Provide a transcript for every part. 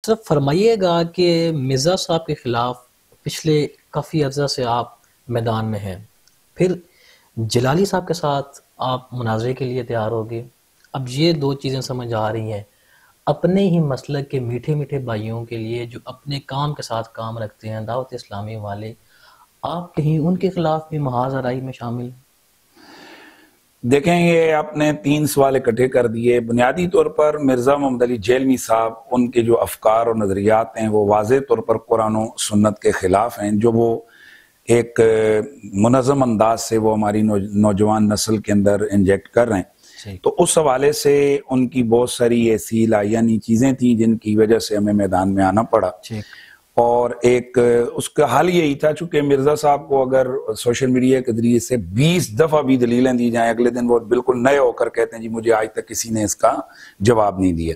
سر فرمائیے گا کہ مرزا صاحب کے خلاف پچھلے کافی عرصہ سے آپ میدان میں ہیں، پھر جلالی صاحب کے ساتھ آپ مناظرے کے لیے تیار ہوگے۔ اب یہ دو چیزیں سمجھ آ رہی ہیں، اپنے ہی مسلک کے میٹھے میٹھے بھائیوں کے لیے جو اپنے کام کے ساتھ کام رکھتے ہیں، دعوت اسلامی والے، آپ کہیں ان کے خلاف بھی محاذ آرائی میں شامل ہیں؟ دیکھیں، یہ آپ نے 3 سوال اکٹھے کر دیے۔ بنیادی طور پر مرزا محمد علی جیلمی صاحب، ان کے جو افکار اور نظریات ہیں وہ واضح طور پر قرآن و سنت کے خلاف ہیں، جو وہ ایک منظم انداز سے وہ ہماری نوجوان نسل کے اندر انجیکٹ کر رہے ہیں۔ تو اس حوالے سے ان کی بہت ساری ایسی لایعنی چیزیں تھیں جن کی وجہ سے ہمیں میدان میں آنا پڑا، اور ایک اس کا حل یہی تھا، چونکہ مرزا صاحب کو اگر سوشل میڈیا کے ذریعے سے 20 دفعہ بھی دلیلیں دی جائیں، اگلے دن وہ بالکل نئے ہو کر کہتے ہیں جی مجھے آج تک کسی نے اس کا جواب نہیں دیا۔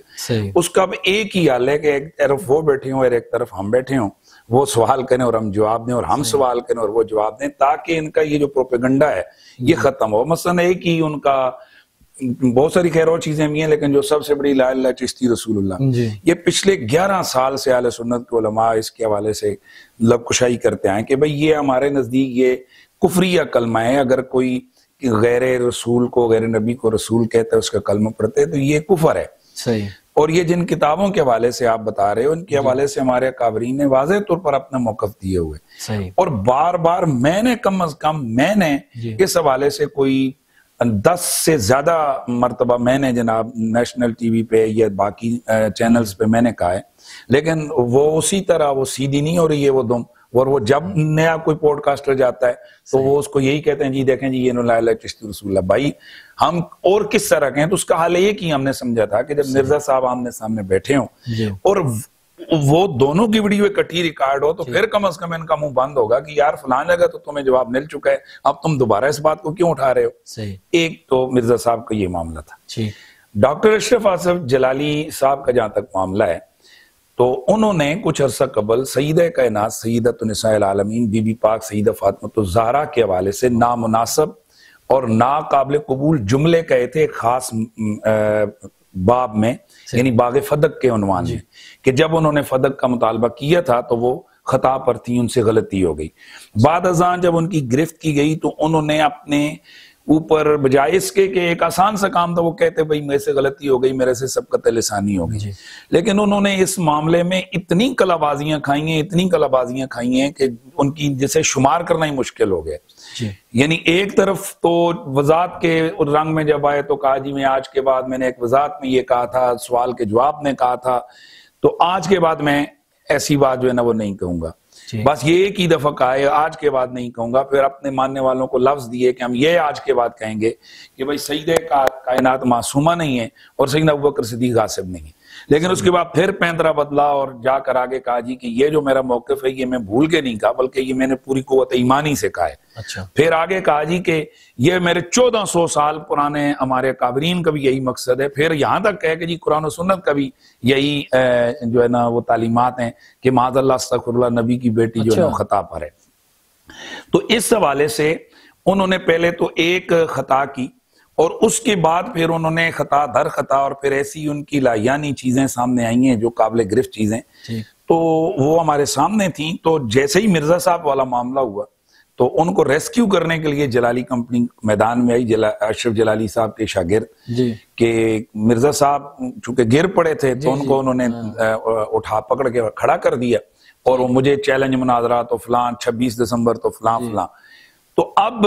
اس کا اب ایک ہی حل ہے کہ ایک طرف وہ بیٹھے ہوں اور ایک طرف ہم بیٹھے ہوں، وہ سوال کریں اور ہم جواب دیں، اور ہم سوال کریں اور وہ جواب دیں، تاکہ ان کا یہ جو پروپیگنڈا ہے یہ ختم ہو۔ مثلا ایک ہی ان کا، بہت ساری خیر اور چیزیں بھی ہیں، لیکن جو سب سے بڑی لا الہ چشتی رسول اللہ، یہ پچھلے 11 سال سے اہل سنت کے علماء اس کے حوالے سے لب کشائی کرتے ہیں کہ بھئی یہ ہمارے نزدیک یہ کفریہ کلمہ ہے، اگر کوئی غیر رسول کو، غیر نبی کو رسول کہتا ہے، اس کا کلمہ پڑھتے ہیں تو یہ کفر ہے۔ صحیح۔ اور یہ جن کتابوں کے حوالے سے آپ بتا رہے ہو، ان کے حوالے سے ہمارے اکابرین نے واضح طور پر اپنا موقف دیے ہوئے، اور بار بار میں نے کم از کم اس حوالے سے کوئی 10 سے زیادہ مرتبہ میں نے جناب نیشنل ٹی وی پہ یا باقی چینلز پہ میں نے کہا ہے، لیکن وہ اسی طرح وہ سیدھی نہیں ہو رہی ہے وہ دم، اور وہ جب نیا کوئی پوڈ کاسٹر جاتا ہے تو وہ اس کو یہی کہتے ہیں جی دیکھیں جی یہ لا الہ چشتی رسول اللہ۔ بھائی ہم اور کس طرح کہیں؟ تو اس کا حل ایک ہی ہم نے سمجھا تھا کہ جب مرزا صاحب آمنے سامنے بیٹھے ہوں اور وہ دونوں کی ویڈیو اکٹھی ریکارڈ ہو، تو پھر کم از کم ان کا منہ بند ہوگا کہ یار فلاں جگہ تو تمہیں جواب مل چکا ہے، اب تم دوبارہ اس بات کو کیوں اٹھا رہے ہو؟ ایک تو مرزا صاحب کا یہ معاملہ تھا۔ ڈاکٹر اشرف آصف جلالی صاحب کا جہاں تک معاملہ ہے، تو انہوں نے کچھ عرصہ قبل سیدہ کائنات سیدۃ نساء العالمین بی بی پاک سیدہ فاطمہ الزہرا کے حوالے سے نامناسب اور ناقابل قبول جملے کہے تھے، خاص باب میں، یعنی باغ فدق کے عنوان میں، کہ جب انہوں نے فدق کا مطالبہ کیا تھا تو وہ خطا پر تھی، ان سے غلطی ہو گئی۔ بعد ازاں جب ان کی گرفت کی گئی تو انہوں نے اپنے اوپر بجائے اس کے کہ ایک آسان سا کام تھا، وہ کہتے بھئی میرے سے غلطی ہو گئی، میرے سے سبقت لسانی ہو گئی، لیکن انہوں نے اس معاملے میں اتنی کلا بازیاں کھائی ہیں کہ ان کی جسے شمار کرنا ہی مشکل ہو گیا۔ یعنی ایک طرف تو وضاحت کے رنگ میں جب آئے تو کہا جی میں آج کے بعد، میں نے ایک وضاحت میں یہ کہا تھا، سوال کے جواب میں کہا تھا، تو آج کے بعد میں ایسی بات جو ہے نا وہ نہیں کہوں گا، بس یہ ایک ہی دفعہ کہا ہے، آج کے بعد نہیں کہوں گا۔ پھر اپنے ماننے والوں کو لفظ دیے کہ ہم یہ آج کے بعد کہیں گے کہ بھئی سیدہ کائنات معصومہ نہیں ہے اور سیدنا ابوبکر صدیق غاصب نہیں ہے، لیکن اس کے بعد پھر پینترا بدلا اور جا کر آگے کہا جی کہ یہ جو میرا موقف ہے یہ میں بھول کے نہیں کہا، بلکہ یہ میں نے پوری قوت ایمانی سے کہا ہے۔ پھر آگے کہا جی کہ یہ میرے 1400 سال پرانے ہمارے اکابرین کا بھی یہی مقصد ہے۔ پھر یہاں تک کہے کہ جی قرآن و سنت کا بھی یہی جو ہے نا وہ تعلیمات ہیں کہ معاذ اللہ استغفر اللہ، نبی کی بیٹی جو ہے نا خطا پر ہے۔ تو اس حوالے سے انہوں نے پہلے تو ایک خطا کی، اور اس کے بعد پھر انہوں نے خطا در خطا، اور پھر ایسی ان کی لایعنی چیزیں سامنے آئی ہیں جو قابل گرفت چیزیں، تو وہ ہمارے سامنے تھیں۔ تو جیسے ہی مرزا صاحب والا معاملہ ہوا تو ان کو ریسکیو کرنے کے لیے جلالی کمپنی میدان میں آئی، اشرف جلالی صاحب کے شاگرد، کہ مرزا صاحب چونکہ گر پڑے تھے تو ان کو انہوں نے اٹھا پکڑ کے کھڑا کر دیا، اور وہ مجھے چیلنج مناظرہ تو فلاں 26 دسمبر تو فلاں فلاں۔ تو اب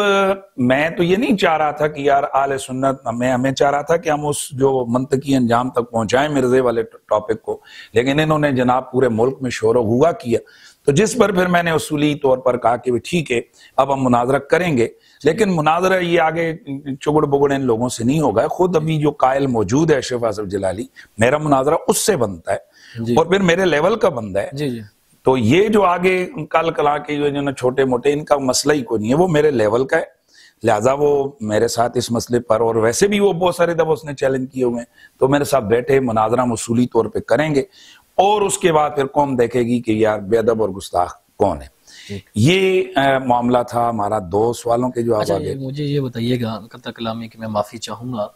میں تو یہ نہیں چاہ رہا تھا کہ یار اہل سنت، ہمیں چاہ رہا تھا کہ ہم اس جو منطقی انجام تک پہنچائیں مرزے والے ٹاپک کو، لیکن انہوں نے جناب پورے ملک میں شور و غوغا کیا، تو جس پر پھر میں نے اصولی طور پر کہا کہ ٹھیک ہے اب ہم مناظرہ کریں گے، لیکن مناظرہ یہ آگے چگڑ بگڑ ان لوگوں سے نہیں ہوگا۔ خود ابھی جو قائل موجود ہے اشرف آصف جلالی، میرا مناظرہ اس سے بنتا ہے اور پھر میرے لیول کا بنتا ہے۔ تو یہ جو آگے کل کلا کے جو نا چھوٹے موٹے، ان کا مسئلہ ہی کوئی نہیں ہے، وہ میرے لیول کا ہے، لہٰذا وہ میرے ساتھ اس مسئلے پر، اور ویسے بھی وہ بہت سارے دفعہ اس نے چیلنج کیے ہوئے ہیں، تو میرے ساتھ بیٹھے مناظرہ ہم اصولی طور پہ کریں گے، اور اس کے بعد پھر قوم دیکھے گی کہ یار بے ادب اور گستاخ کون ہے۔ یہ معاملہ تھا ہمارا۔ 2 سوالوں کے جواب آگے۔ مجھے یہ بتائیے گا قطع کلامی کہ میں معافی چاہوں گا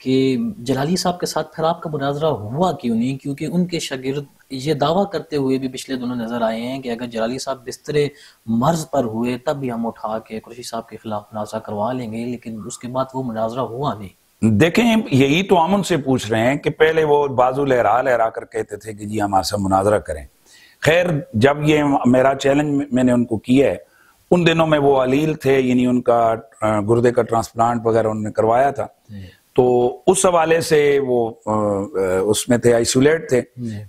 کہ جلالی صاحب کے ساتھ پھر آپ کا مناظرہ ہوا کیوں نہیں؟ کیونکہ ان کے شاگرد یہ دعویٰ کرتے ہوئے بھی پچھلے دنوں نظر آئے ہیں کہ اگر جلالی صاحب بستر مرض پر ہوئے تب بھی ہم اٹھا کے قریشی صاحب کے خلاف مناظرہ کروا لیں گے، لیکن اس کے بعد وہ مناظرہ ہوا نہیں۔ دیکھیں یہی تو ہم ان سے پوچھ رہے ہیں کہ پہلے وہ بازو لہرا کر کہتے تھے کہ جی ہمارے ساتھ مناظرہ کریں۔ خیر جب یہ میرا چیلنج میں نے ان کو کیا ہے، ان دنوں میں وہ علیل تھے، یعنی ان کا گردے کا ٹرانسپلانٹ وغیرہ انہوں نے کروایا تھا، تو اس حوالے سے وہ اس میں تھے، آئسولیٹ تھے،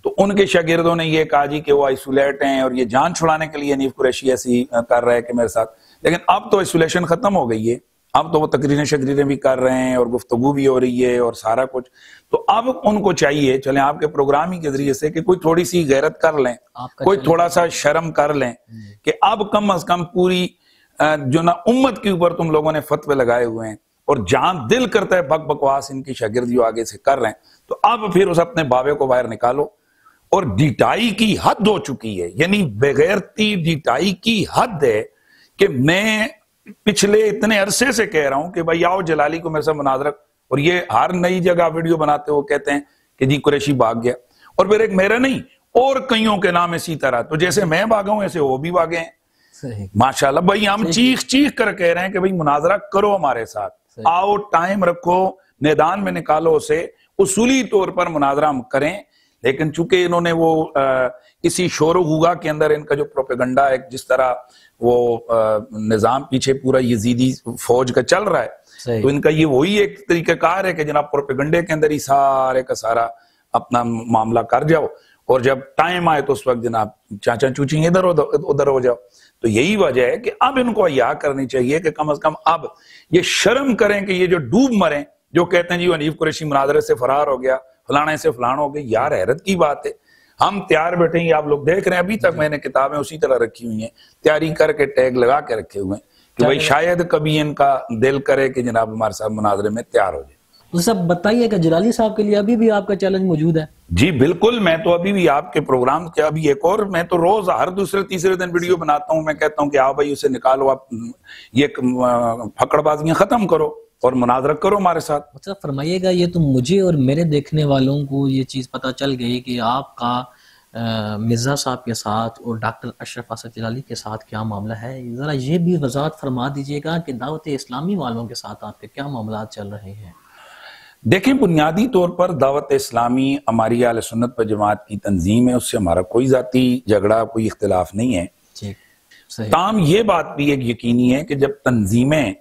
تو ان کے شاگردوں نے یہ کہا جی کہ وہ آئسولیٹ ہیں اور یہ جان چھڑانے کے لیے حنیف قریشی ایسی کر رہا ہے کہ میرے ساتھ۔ لیکن اب تو آئسولیشن ختم ہو گئی ہے، اب تو وہ تقریریں بھی کر رہے ہیں اور گفتگو بھی ہو رہی ہے اور سارا کچھ، تو اب ان کو چاہیے چلیں آپ کے پروگرام ہی کے ذریعے سے کہ کوئی تھوڑی سی غیرت کر لیں، کوئی تھوڑا سا شرم کر لیں کہ اب کم از کم پوری جو نا امت کے اوپر تم لوگوں نے فتوے لگائے ہوئے ہیں اور جہاں دل کرتا ہے بکواس ان کی شاگردیوں آگے سے کر رہے ہیں، تو اب پھر اس اپنے بابے کو باہر نکالو۔ اور ڈیٹائی کی حد ہو چکی ہے، یعنی بغیرتی ڈیٹائی کی حد ہے کہ میں پچھلے اتنے عرصے سے کہہ رہا ہوں کہ بھائی آؤ جلالی کو میرے سے مناظرہ، اور یہ ہر نئی جگہ ویڈیو بناتے ہو کہتے ہیں کہ جی قریشی بھاگ گیا، اور پھر ایک میرا نہیں اور کئیوں کے نام اسی طرح، تو جیسے میں بھاگا ہوں ایسے وہ بھی بھاگے ہیں۔ ماشاءاللہ بھائی ہم چیخ کر کہہ رہے ہیں کہ بھائی مناظرہ کرو ہمارے ساتھ، آؤ ٹائم رکھو، میدان میں نکالو اسے، اصولی طور پر مناظرہ ہم کریں۔ لیکن چونکہ انہوں نے وہ کسی شور و غوغا کے اندر ان کا جو پروپیگنڈا ہے، جس طرح وہ نظام پیچھے پورا یزیدی فوج کا چل رہا ہے، تو ان کا یہ وہی ایک طریقہ کار ہے کہ جناب پروپیگنڈے کے اندر ہی سارے کا سارا اپنا معاملہ کر جاؤ، اور جب ٹائم آئے تو اس وقت جناب چاچا چوچی ادھر ہو جاؤ۔ تو یہی وجہ ہے کہ اب ان کو حیا کرنی چاہیے کہ کم از کم اب یہ شرم کریں کہ یہ جو ڈوب مریں، جو کہتے ہیں جی حنیف قریشی مناظرے سے فرار ہو گیا، فلانے سے فلان ہو گئے، یار حیرت کی بات ہے۔ ہم تیار بیٹھے ہیں، آپ لوگ دیکھ رہے ہیں ابھی تک میں نے کتابیں اسی طرح رکھی ہوئی ہیں، تیاری کر کے ٹیگ لگا کے رکھے ہوئے ہیں کہ بھائی شاید کبھی ان کا دل کرے کہ جناب ہمارے ساتھ مناظرے میں تیار ہو جائے۔ تو سب بتائیے کہ جلالی صاحب کے لیے ابھی بھی آپ کا چیلنج موجود ہے؟ جی بالکل، میں تو ابھی بھی آپ کے پروگرام کے ابھی ایک اور، میں تو روز ہر دوسرے تیسرے دن ویڈیو بناتا ہوں، میں کہتا ہوں کہ آؤ بھائی اسے نکالو، آپ یہ پھکڑ بازیاں ختم کرو اور مناظرہ کرو ہمارے ساتھ۔ اچھا فرمائیے گا، یہ تو مجھے اور میرے دیکھنے والوں کو یہ چیز پتہ چل گئی کہ آپ کا مرزا صاحب کے ساتھ اور ڈاکٹر اشرف اسد جلالی کے ساتھ کیا معاملہ ہے، ذرا یہ بھی وضاحت فرما دیجئے گا کہ دعوت اسلامی والوں کے ساتھ آپ کے کیا معاملات چل رہے ہیں؟ دیکھیں بنیادی طور پر دعوت اسلامی ہماری اہل سنت و جماعت کی تنظیم ہے، اس سے ہمارا کوئی ذاتی جھگڑا، کوئی اختلاف نہیں ہے۔ تاہم یہ بات بھی ایک یقینی ہے کہ جب تنظیمیں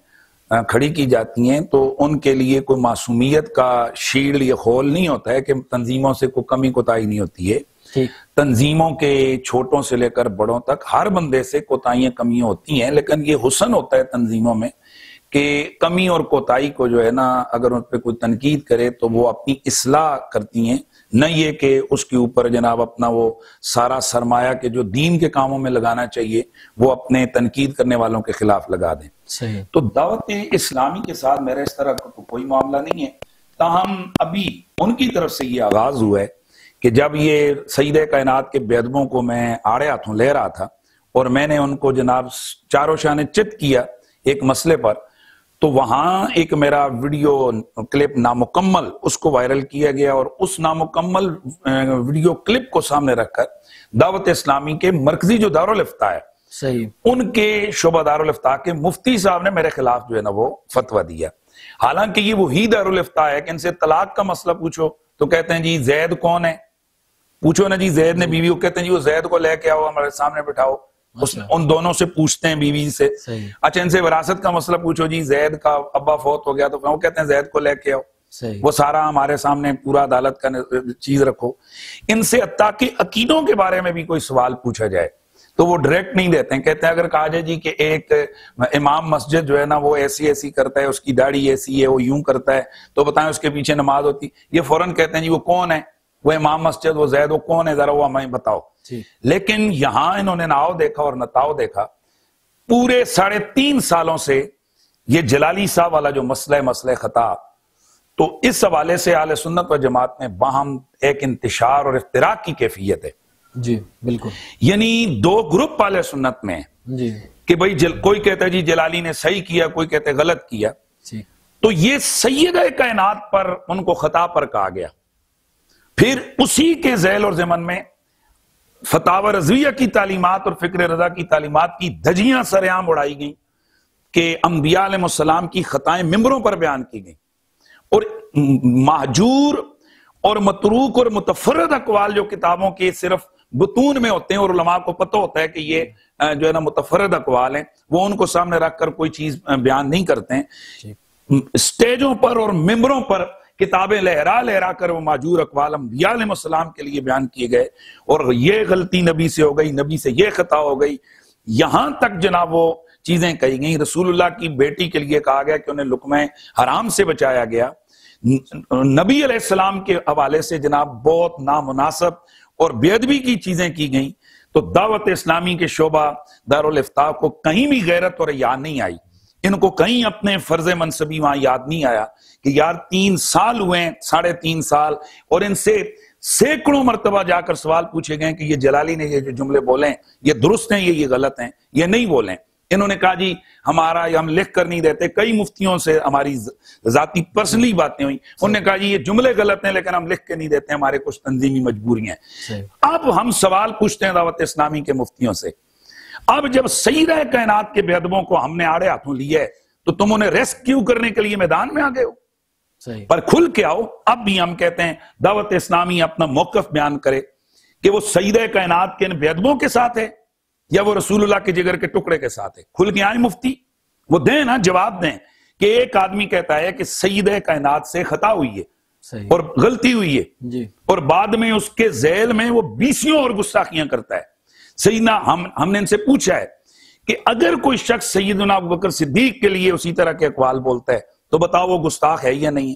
کھڑی کی جاتی ہیں تو ان کے لیے کوئی معصومیت کا شیلڈ یا خول نہیں ہوتا ہے کہ تنظیموں سے کوئی کمی کوتاہی نہیں ہوتی ہے۔ تنظیموں کے چھوٹوں سے لے کر بڑوں تک ہر بندے سے کوتاہیاں کمیاں ہوتی ہیں، لیکن یہ حسن ہوتا ہے تنظیموں میں کہ کمی اور کوتاہی کو جو ہے نا اگر ان پہ کوئی تنقید کرے تو وہ اپنی اصلاح کرتی ہیں، نہ یہ کہ اس کے اوپر جناب اپنا وہ سارا سرمایہ کے جو دین کے کاموں میں لگانا چاہیے وہ اپنے تنقید کرنے والوں کے خلاف لگا دیں۔ تو دعوت اسلامی کے ساتھ میرا اس طرح کا کوئی معاملہ نہیں ہے، تاہم ابھی ان کی طرف سے یہ آغاز ہوا ہے کہ جب یہ سید کائنات کے بے ادبوں کو میں آڑے ہاتھوں لے رہا تھا اور میں نے ان کو جناب چاروں شانے چت کیا ایک مسئلے پر، تو وہاں ایک میرا ویڈیو کلپ نامکمل اس کو وائرل کیا گیا، اور اس نامکمل ویڈیو کلپ کو سامنے رکھ کر دعوت اسلامی کے مرکزی جو دارالافتاء ہے، ان کے شعبہ دارالافتاء کے مفتی صاحب نے میرے خلاف جو ہے نا وہ فتویٰ دیا۔ حالانکہ یہ وہی دارالافتاء ہے کہ ان سے طلاق کا مسئلہ پوچھو تو کہتے ہیں جی زید کون ہے، پوچھو نا جی زید نے بیوی کو، کہتے ہیں جی وہ زید کو لے کے آؤ ہمارے سامنے بٹھاؤ، ان دونوں سے پوچھتے ہیں بیوی سے۔ اچھا ان سے وراثت کا مسئلہ پوچھو، جی زید کا ابا فوت ہو گیا تو وہ کہتے ہیں زید کو لے کے آؤ، وہ سارا ہمارے سامنے پورا عدالت کا چیز رکھو۔ ان سے حتیٰ کہ عقیدوں کے بارے میں بھی کوئی سوال پوچھا جائے تو وہ ڈائریکٹ نہیں دیتے ہیں، کہتے ہیں اگر کہا جائے جی کہ ایک امام مسجد جو ہے نا وہ ایسی کرتا ہے، اس کی داڑھی ایسی ہے، وہ یوں کرتا ہے، تو بتائیں اس کے پیچھے نماز ہوتی، یہ فوراً کہتے ہیں جی وہ کون ہے، وہ امام مسجد، وہ زید، وہ کون ہے، ذرا وہ ہمیں بتاؤ۔ لیکن یہاں انہوں نے ناؤ دیکھا اور نتاؤ دیکھا، پورے 3.5 سالوں سے یہ جلالی صاحب والا جو مسئلہ خطا، تو اس حوالے سے اہل سنت و جماعت میں باہم ایک انتشار اور افتراق کی کیفیت ہے۔ جی بالکل، یعنی دو گروپ اہل سنت میں کہ بھئی کوئی کہتا ہے جی جلالی نے صحیح کیا، کوئی کہتا ہے غلط کیا۔ تو یہ سید کائنات پر ان کو خطا پر کہا گیا. پھر اسی کے ذیل اور ضمن میں فتاوی رضویہ کی تعلیمات اور فکر رضا کی تعلیمات کی دھجیاں سرعام اڑائی گئیں کہ انبیاء علیہ السلام کی خطائیں ممبروں پر بیان کی گئیں، اور مہجور اور متروک اور متفرد اقوال جو کتابوں کے صرف بطون میں ہوتے ہیں اور علماء کو پتہ ہوتا ہے کہ یہ جو ہے نا متفرد اقوال ہیں، وہ ان کو سامنے رکھ کر کوئی چیز بیان نہیں کرتے ہیں. اسٹیجوں پر اور ممبروں پر کتابیں لہرا لہرا کر وہ مہجور اقوال انبیاء علیہ السلام کے لیے بیان کیے گئے، اور یہ غلطی نبی سے ہو گئی، نبی سے یہ خطا ہو گئی، یہاں تک جناب وہ چیزیں کہی گئیں. رسول اللہ کی بیٹی کے لیے کہا گیا کہ انہیں لقمہ حرام سے بچایا گیا. نبی علیہ السلام کے حوالے سے جناب بہت نامناسب اور بے ادبی کی چیزیں کی گئیں. تو دعوت اسلامی کے شعبہ دارالافتاء کو کہیں بھی غیرت اور حیا نہیں آئی، ان کو کہیں اپنے فرض منصبی وہاں یاد نہیں آیا کہ یار 3 سال ہوئے ہیں، 3.5 سال، اور ان سے سینکڑوں مرتبہ جا کر سوال پوچھے گئے کہ یہ جلالی نے یہ جو جملے بولے ہیں یہ درست ہیں، یہ غلط ہیں، یہ نہیں بولیں. انہوں نے کہا جی ہمارا ہم لکھ کر نہیں دیتے. کئی مفتیوں سے ہماری ذاتی پرسنلی باتیں ہوئی، انہوں نے کہا جی یہ جملے غلط ہیں لیکن ہم لکھ کے نہیں دیتے، ہمارے کچھ تنظیمی مجبوریاں ہیں. اب ہم سوال پوچھتے ہیں دعوت اسلامی کے مفتیوں سے، اب جب سیدہ کائنات کے بے ادبوں کو ہم نے آڑے ہاتھوں لیا ہے تو تم انہیں ریسکیو کرنے کے لیے میدان میں آ گئے ہو، پر کھل کے آؤ. اب بھی ہم کہتے ہیں دعوت اسلامی اپنا موقف بیان کرے کہ وہ سیدہ کائنات کے ان بے ادبوں کے ساتھ ہے یا وہ رسول اللہ کے جگر کے ٹکڑے کے ساتھ ہے. کھل کے آئیں مفتی، وہ دیں نا، جواب دیں کہ ایک آدمی کہتا ہے کہ سیدہ کائنات سے خطا ہوئی ہے اور غلطی ہوئی ہے، اور بعد میں اس کے ذیل میں وہ 20 اور گستاخیاں کرتا ہے. سیدنا ہم نے ان سے پوچھا ہے کہ اگر کوئی شخص سیدنا ابوبکر صدیق کے لیے اسی طرح کے اقوال بولتا ہے تو بتاؤ وہ گستاخ ہے یا نہیں ہے،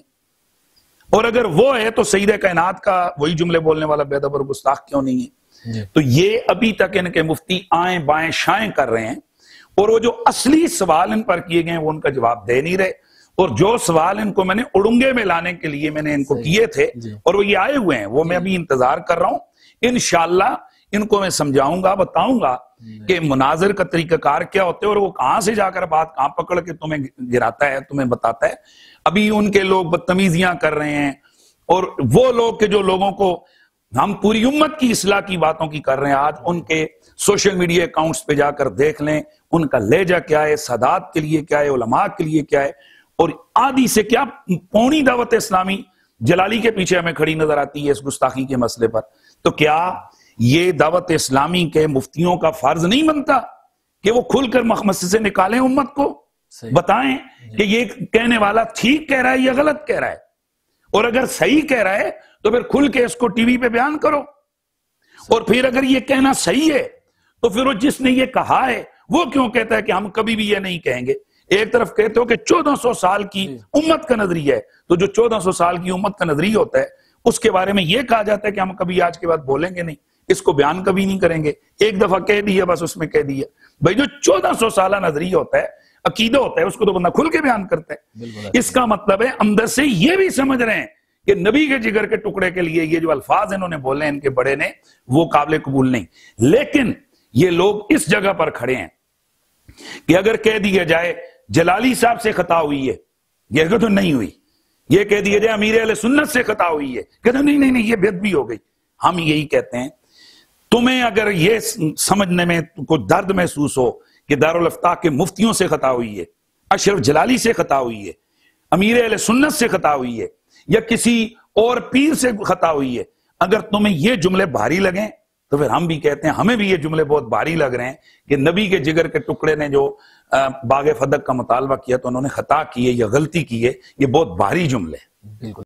اور اگر وہ ہے تو سیدہ کائنات کا وہی جملے بولنے والا بے ادب اور گستاخ کیوں نہیں ہے؟ تو یہ ابھی تک ان کے مفتی آئیں بائیں شائیں کر رہے ہیں، اور وہ جو اصلی سوال ان پر کیے گئے ہیں وہ ان کا جواب دے نہیں رہے. اور جو سوال ان کو میں نے اڑنگے میں لانے کے لیے میں نے ان کو کیے تھے اور وہ یہ آئے ہوئے ہیں، وہ میں ابھی انتظار کر رہا ہوں. انشاءاللہ ان کو میں سمجھاؤں گا، بتاؤں گا کہ مناظر کا طریقہ کار کیا ہوتے ہیں اور وہ کہاں سے جا کر بات کہاں پکڑ کے تمہیں گراتا ہے، تمہیں بتاتا ہے. ابھی ان کے لوگ بدتمیزیاں کر رہے ہیں، اور وہ لوگ کہ جو لوگوں کو ہم پوری امت کی اصلاح کی باتوں کی کر رہے ہیں، آج ان کے سوشل میڈیا اکاؤنٹس پہ جا کر دیکھ لیں ان کا لہجہ کیا ہے، سادات کے لیے کیا ہے، علماء کے لیے کیا ہے. اور آدھی سے کیا پونی دعوت اسلامی جلالی کے پیچھے ہمیں کھڑی نظر آتی ہے اس گستاخی کے مسئلے پر. تو کیا یہ دعوت اسلامی کے مفتیوں کا فرض نہیں بنتا کہ وہ کھل کر مسجد سے نکالیں امت کو، بتائیں کہ یہ کہنے والا ٹھیک کہہ رہا ہے یا غلط کہہ رہا ہے، اور اگر صحیح کہہ رہا ہے تو پھر کھل کے اس کو ٹی وی پہ بیان کرو. اور پھر اگر یہ کہنا صحیح ہے تو پھر وہ جس نے یہ کہا ہے وہ کیوں کہتا ہے کہ ہم کبھی بھی یہ نہیں کہیں گے؟ ایک طرف کہتے ہو کہ 1400 سال کی امت کا نظریہ ہے، تو جو 1400 سال کی امت کا نظریہ ہوتا ہے اس کے بارے میں یہ کہا جاتا ہے کہ ہم کبھی آج کے بعد بولیں گے نہیں، اس کو بیان کبھی نہیں کریں گے، ایک دفعہ کہہ دیا بس اس میں کہہ دیا. بھائی جو 1400 سالہ نظریہ ہوتا ہے، عقیدہ ہوتا ہے، اس کو تو بندہ کھل کے بیان کرتا ہے. اس کا مطلب ہے اندر سے یہ بھی سمجھ رہے ہیں کہ نبی کے جگر کے ٹکڑے کے لیے یہ جو الفاظ انہوں نے بولے ان کے بڑے نے وہ قابل قبول نہیں. لیکن یہ لوگ اس جگہ پر کھڑے ہیں کہ اگر کہہ دیا جائے جلالی صاحب سے خطا ہوئی ہے، یہ تو نہیں ہوئی. یہ کہہ دیا جائے امیر اہل سنت سے خطا ہوئی ہے، کہتے ہیں نہیں یہ بے ادبی ہو گئی. ہم یہی کہتے ہیں تمہیں اگر یہ سمجھنے میں کوئی درد محسوس ہو کہ دارالافتاء کے مفتیوں سے خطا ہوئی ہے، اشرف جلالی سے خطا ہوئی ہے، امیر اہل سنت سے خطا ہوئی ہے، یا کسی اور پیر سے خطا ہوئی ہے، اگر تمہیں یہ جملے بھاری لگیں تو پھر ہم بھی کہتے ہیں ہمیں بھی یہ جملے بہت بھاری لگ رہے ہیں کہ نبی کے جگر کے ٹکڑے نے جو باغ فدق کا مطالبہ کیا تو انہوں نے خطا کی ہے یا غلطی کی ہے، یہ بہت بھاری جملے ہیں.